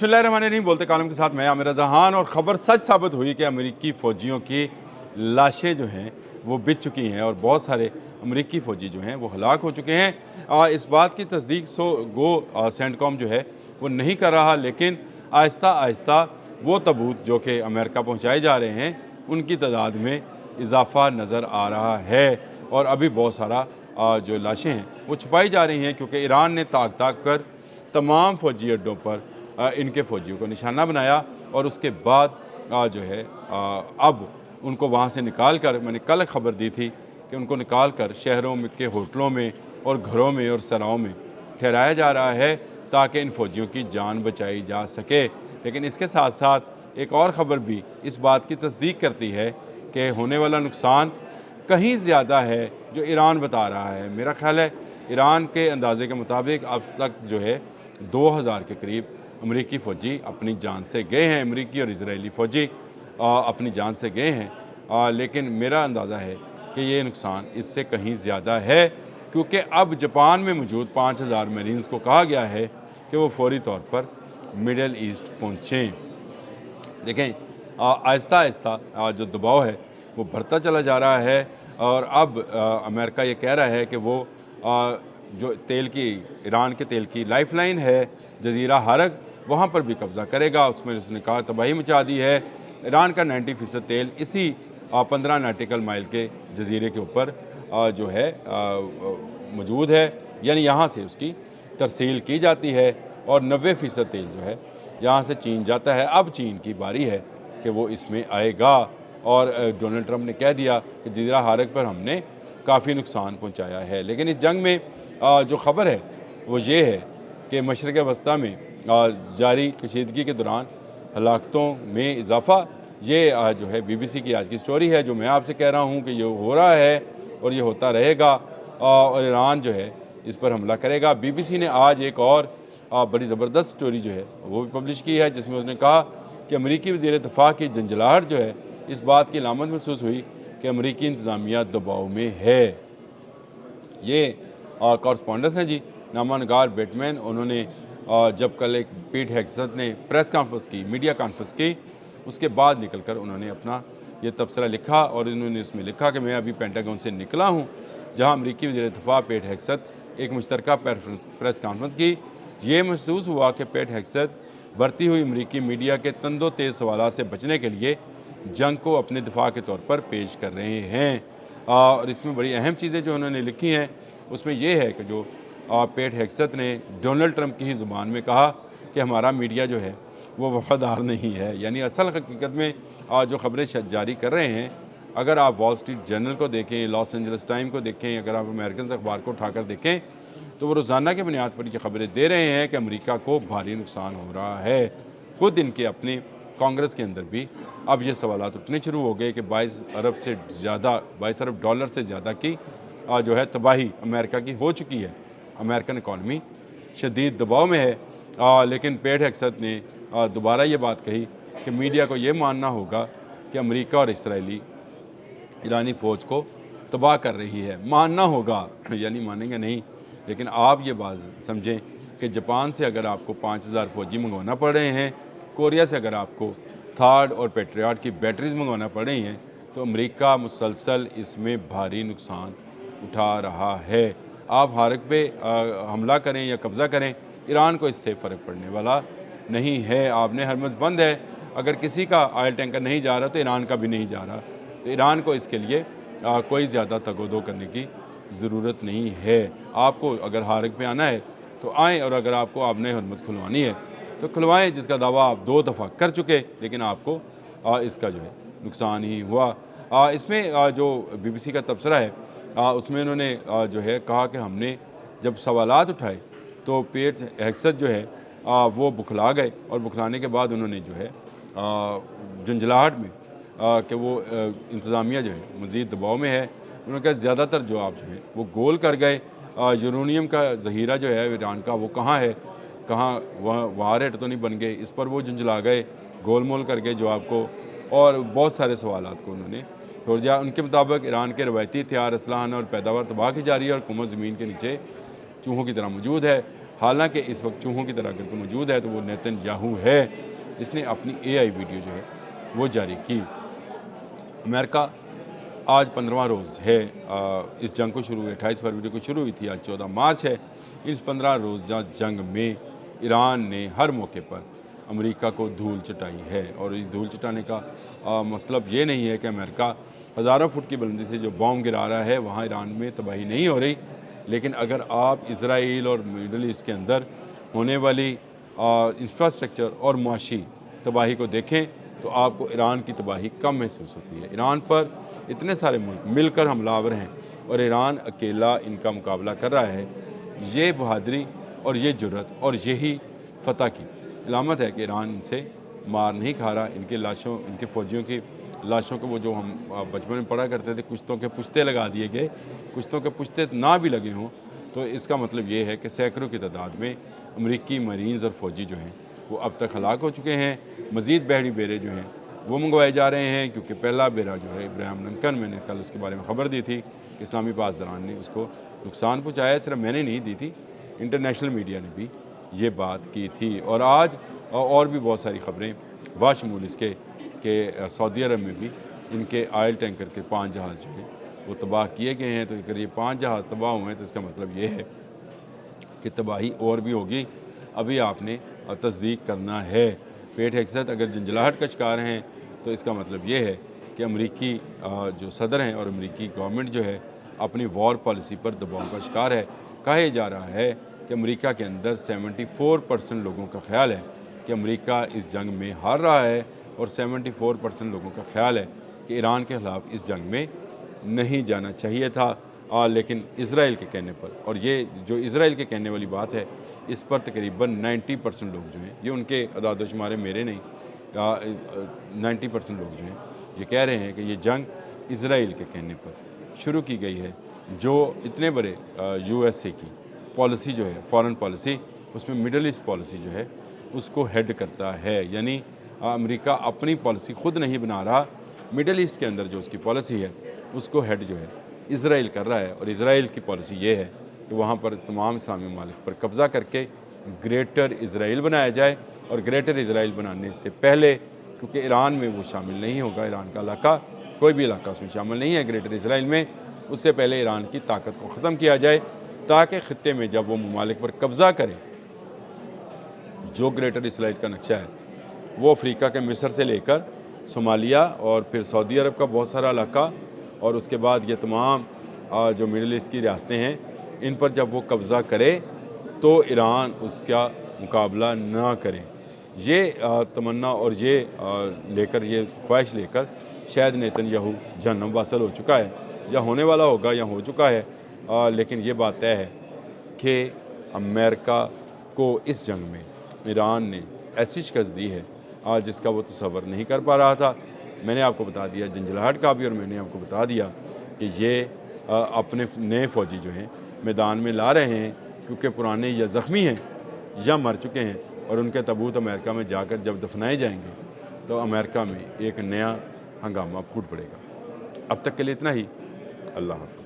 बिस्मिल्लाहिर्रहमानिर्रहीम। बोलते कालम के साथ मैं आमिर जहान। और ख़बर सच साबित हुई कि अमेरिकी फ़ौजियों की लाशें जो हैं वो बिछ चुकी हैं और बहुत सारे अमेरिकी फ़ौजी जो हैं वो हलाक हो चुके हैं। इस बात की तस्दीक सेंटकॉम जो है वो नहीं कर रहा, लेकिन आहिस्ता आहिस्ता वो तबूत जो कि अमेरिका पहुँचाए जा रहे हैं उनकी तादाद में इजाफ़ा नज़र आ रहा है। और अभी बहुत सारा जो लाशें हैं वो छुपाई जा रही हैं, क्योंकि ईरान ने ताक ताक कर तमाम फ़ौजी अड्डों पर इनके फ़ौजियों को निशाना बनाया और उसके बाद जो है अब उनको वहाँ से निकाल कर, मैंने कल ख़बर दी थी कि उनको निकाल कर शहरों में के होटलों में और घरों में और सराओं में ठहराया जा रहा है ताकि इन फ़ौजियों की जान बचाई जा सके। लेकिन इसके साथ साथ एक और ख़बर भी इस बात की तस्दीक करती है कि होने वाला नुकसान कहीं ज़्यादा है जो ईरान बता रहा है। मेरा ख़्याल है ईरान के अंदाज़े के मुताबिक अब तक जो है 2000 के करीब अमेरिकी फ़ौजी अपनी जान से गए हैं, अमेरिकी और इजरायली फ़ौजी अपनी जान से गए हैं। लेकिन मेरा अंदाज़ा है कि ये नुकसान इससे कहीं ज़्यादा है, क्योंकि अब जापान में मौजूद 5000 मरीन्स को कहा गया है कि वो फौरी तौर पर मिडल ईस्ट पहुँचें। देखें, आहिस्ता आहिस्ता जो दबाव है वो बढ़ता चला जा रहा है और अब अमेरिका ये कह रहा है कि वो जो ईरान के तेल की लाइफलाइन है जजीरा हरग, वहाँ पर भी कब्ज़ा करेगा। उसमें उसने कहा तबाही मचा दी है। ईरान का 90% तेल इसी 15 नाटिकल माइल के जजीरे के ऊपर जो है मौजूद है, यानी यहाँ से उसकी तरसील की जाती है और 90% तेल जो है यहाँ से चीन जाता है। अब चीन की बारी है कि वो इसमें आएगा और डोनाल्ड ट्रंप ने कह दिया कि जजीरा हरग पर हमने काफ़ी नुकसान पहुँचाया है। लेकिन इस जंग में जो ख़बर है वो ये है कि मशरक़ वस्ती में जारी कशीदगी के दौरान हलाकतों में इजाफ़ा, ये जो है BBC की आज की स्टोरी है, जो मैं आपसे कह रहा हूँ कि ये हो रहा है और ये होता रहेगा और ईरान जो है इस पर हमला करेगा। BBC ने आज एक और बड़ी ज़बरदस्त स्टोरी जो है वो भी पब्लिश की है, जिसमें उसने कहा कि अमेरिकी वज़ीर दिफ़ा की झंझलाहट जो है इस बात की अलामत महसूस हुई कि अमेरिकी इंतज़ामिया दबाव में है। ये कॉरस्पॉन्डेंस हैं जी नामा नगार बेटमैन। उन्होंने जब कल एक पीट हेग्सेथ ने प्रेस कॉन्फ्रेंस की, मीडिया कॉन्फ्रेंस की, उसके बाद निकलकर उन्होंने अपना ये तबसरा लिखा और इन्होंने इसमें लिखा कि मैं अभी पेंटागन से निकला हूँ, जहाँ अमेरिकी वज़ीर दिफ़ा पेट हेग्सेथ एक मुश्तरका प्रेस कॉन्फ्रेंस की। ये महसूस हुआ कि पेट हेग्सेथ बढ़ती हुई अमेरिकी मीडिया के तंदो तेज़ सवाल से बचने के लिए जंग को अपने दिफा के तौर पर पेश कर रहे हैं। और इसमें बड़ी अहम चीज़ें जो उन्होंने लिखी हैं उसमें यह है कि जो पेट हेग्सेथ ने डोनाल्ड ट्रंप की ही ज़ुबान में कहा कि हमारा मीडिया जो है वो वफादार नहीं है, यानी असल हकीकत में जो ख़बरें जारी कर रहे हैं, अगर आप वॉल स्ट्रीट जर्नल को देखें, लॉस एंजल्स टाइम को देखें, अगर आप अमेरिकन अखबार को उठाकर देखें, तो वो रोज़ाना की बुनियाद पर ये ख़बरें दे रहे हैं कि अमेरिका को भारी नुकसान हो रहा है। खुद इनके अपने कांग्रेस के अंदर भी अब ये सवालात उठने शुरू हो गए कि 22 अरब डॉलर से ज़्यादा की जो है तबाही अमेरिका की हो चुकी है। अमेरिकन इकॉनमी शदीद दबाव में है। लेकिन पेट हेग्सेथ ने दोबारा ये बात कही कि मीडिया को ये मानना होगा कि अमेरिका और ईरानी फ़ौज को तबाह कर रही है। मानना होगा, यानी मानेंगे नहीं। लेकिन आप ये बात समझें कि जापान से अगर आपको 5000 फ़ौजी मंगवाना पड़ रहे हैं, कोरिया से अगर आपको थार्ड और पेट्रियाट की बैटरीज मंगवाना पड़ रही हैं, तो अमेरिका मुसलसल इसमें भारी नुकसान उठा रहा है। आप हरग पे हमला करें या कब्ज़ा करें, ईरान को इससे फ़र्क पड़ने वाला नहीं है। आपने हरमज़ बंद है, अगर किसी का ऑयल टैंकर नहीं जा रहा तो ईरान का भी नहीं जा रहा, तो ईरान को इसके लिए कोई ज़्यादा तगोदो करने की ज़रूरत नहीं है। आपको अगर हरग पे आना है तो आएँ, और अगर आपको आपने हरमज़ खुलवानी है तो खुलवाएँ, जिसका दावा आप 2 दफ़ा कर चुके, लेकिन आपको इसका जो है नुकसान ही हुआ। इसमें जो BBC का तबसरा है उसमें उन्होंने जो है कहा कि हमने जब सवालात उठाए तो पेट हेग्सेथ जो है वो बुखला गए, और बुखलाने के बाद उन्होंने जो है झंझलाहट में कि वो इंतज़ामिया जो है मज़ीद दबाव में है, उन्होंने कहा ज़्यादातर जवाब जो है वो गोल कर गए। यूरेनियम का ज़हीरा जो है ईरान का वो कहाँ है, कहाँ वह वारहेड तो नहीं बन गए, इस पर वो झुंझला गए, गोल मोल कर गए जवाब को, और बहुत सारे सवालात को उन्होंने छोड़ दिया। उनके मुताबिक ईरान के रवायती हथियार, असलाह और पैदावार तबाह की जा रही है और हुकूमत ज़मीन के नीचे चूहों की तरह मौजूद है। حالانکہ اس وقت چوہوں کی طرح اگر کوئی موجود ہے تو وہ نیتن یاہو ہے جس نے اپنی AI ویڈیو جو ہے وہ جاری کی۔ امریکہ آج 15واں روز ہے اس جنگ کو شروع ہوئے، 28 فروری کو شروع ہوئی تھی، آج 14 مارچ ہے۔ اس 15 روزہ جنگ میں ایران نے ہر موقع پر امریکہ کو دھول چٹائی ہے، اور اس دھول چٹانے کا مطلب یہ نہیں ہے کہ امریکہ ہزاروں فٹ کی بلندی سے جو بام گرا رہا ہے وہاں ایران میں تباہی نہیں ہو رہی، لیکن اگر آپ اسرائیل اور مڈل ایسٹ کے اندر ہونے والی انفراسٹرکچر اور معاشی تباہی کو دیکھیں تو آپ کو ایران کی تباہی کم محسوس ہوتی ہے۔ ایران پر اتنے سارے ملک مل کر حملہ آور ہیں اور ایران اکیلا ان کا مقابلہ کر رہا ہے۔ یہ بہادری اور یہ جرأت اور یہی فتح کی علامت ہے کہ ایران ان سے مار نہیں کھا رہا۔ ان کے لاشوں، ان کے فوجیوں کی لاشوں کو وہ جو ہم بچپن میں پڑھا کرتے تھے کشتوں کے پشتے لگا دیے گئے، کشتوں کے پشتے نہ بھی لگے ہوں تو اس کا مطلب یہ ہے کہ سینکڑوں کی تعداد میں امریکی مرینز اور فوجی جو ہیں وہ اب تک ہلاک ہو چکے ہیں۔ مزید بحری بیڑے جو ہیں وہ منگوائے جا رہے ہیں، کیونکہ پہلا بیڑا جو ہے ابراہیم لنکن، میں نے کل اس کے بارے میں خبر دی تھی کہ اسلامی پاسداران نے اس کو نقصان پہنچایا۔ صرف میں نے نہیں دی تھی، انٹرنیشنل میڈیا نے بھی یہ بات کی تھی۔ اور آج اور بھی بہت ساری خبریں باشمول اس کے کہ سعودی عرب میں بھی ان کے آئل ٹینکر کے 5 جہاز جو ہیں وہ تباہ کیے گئے ہیں۔ تو اگر یہ 5 جہاز تباہ ہوئے ہیں تو اس کا مطلب یہ ہے کہ تباہی اور بھی ہوگی، ابھی آپ نے تصدیق کرنا ہے۔ پیٹ ہیگسٹ اگر جنجلاہٹ کا شکار ہیں تو اس کا مطلب یہ ہے کہ امریکی جو صدر ہیں اور امریکی گورنمنٹ جو ہے اپنی وار پالیسی پر دباؤ کا شکار ہے۔ کہا جا رہا ہے کہ امریکہ کے اندر 74% لوگوں کا خیال ہے کہ امریکہ اس جنگ میں ہار رہا ہے، اور 74% لوگوں کا خیال ہے کہ ایران کے خلاف اس جنگ میں نہیں جانا چاہیے تھا۔ لیکن اسرائیل کے کہنے پر، اور یہ جو اسرائیل کے کہنے والی بات ہے اس پر تقریباً 90% لوگ جو ہیں، یہ ان کے اعداد و شمارے میرے نہیں، 90% لوگ جو ہیں یہ کہہ رہے ہیں کہ یہ جنگ اسرائیل کے کہنے پر شروع کی گئی ہے، جو اتنے بڑے USA کی پالیسی جو ہے فارن پالیسی، اس میں مڈل ایسٹ پالیسی جو ہے اس کو ہیڈ کرتا ہے۔ یعنی امریکہ اپنی پالیسی خود نہیں بنا رہا، مڈل ایسٹ کے اندر جو اس کی پالیسی ہے اس کو ہیڈ جو ہے اسرائیل کر رہا ہے، اور اسرائیل کی پالیسی یہ ہے کہ وہاں پر تمام اسلامی ممالک پر قبضہ کر کے گریٹر اسرائیل بنایا جائے، اور گریٹر اسرائیل بنانے سے پہلے کیونکہ ایران میں وہ شامل نہیں ہوگا، ایران کا علاقہ کوئی بھی علاقہ اس میں شامل نہیں ہے گریٹر اسرائیل میں، اس سے پہلے ایران کی طاقت کو ختم کیا جائے تاکہ خطے میں جب وہ ممالک پر قبضہ کرے، جو گریٹر اسرائیل کا نقشہ ہے وہ افریقہ کے مصر سے لے کر صومالیہ اور پھر سعودی عرب کا بہت سارا علاقہ، اور اس کے بعد یہ تمام جو مڈل ایسٹ کی ریاستیں ہیں ان پر جب وہ قبضہ کرے تو ایران اس کا مقابلہ نہ کرے۔ یہ تمنا اور یہ لے کر، یہ خواہش لے کر شاید نیتن یاہو جہنم واصل ہو چکا ہے، یا ہونے والا ہوگا یا ہو چکا ہے، لیکن یہ بات طے ہے کہ امریکہ کو اس جنگ میں ایران نے ایسی شکست دی ہے جس کا وہ تصور نہیں کر پا رہا تھا۔ میں نے آپ کو بتا دیا جنجلاہٹ کا بھی، اور میں نے آپ کو بتا دیا کہ یہ اپنے نئے فوجی جو ہیں میدان میں لا رہے ہیں، کیونکہ پرانے یا زخمی ہیں یا مر چکے ہیں، اور ان کے تابوت امریکہ میں جا کر جب دفنائے جائیں گے تو امریکہ میں ایک نیا ہنگامہ پھوٹ پڑے گا۔ اب تک کے لیے اتنا ہی، اللہ حافظ۔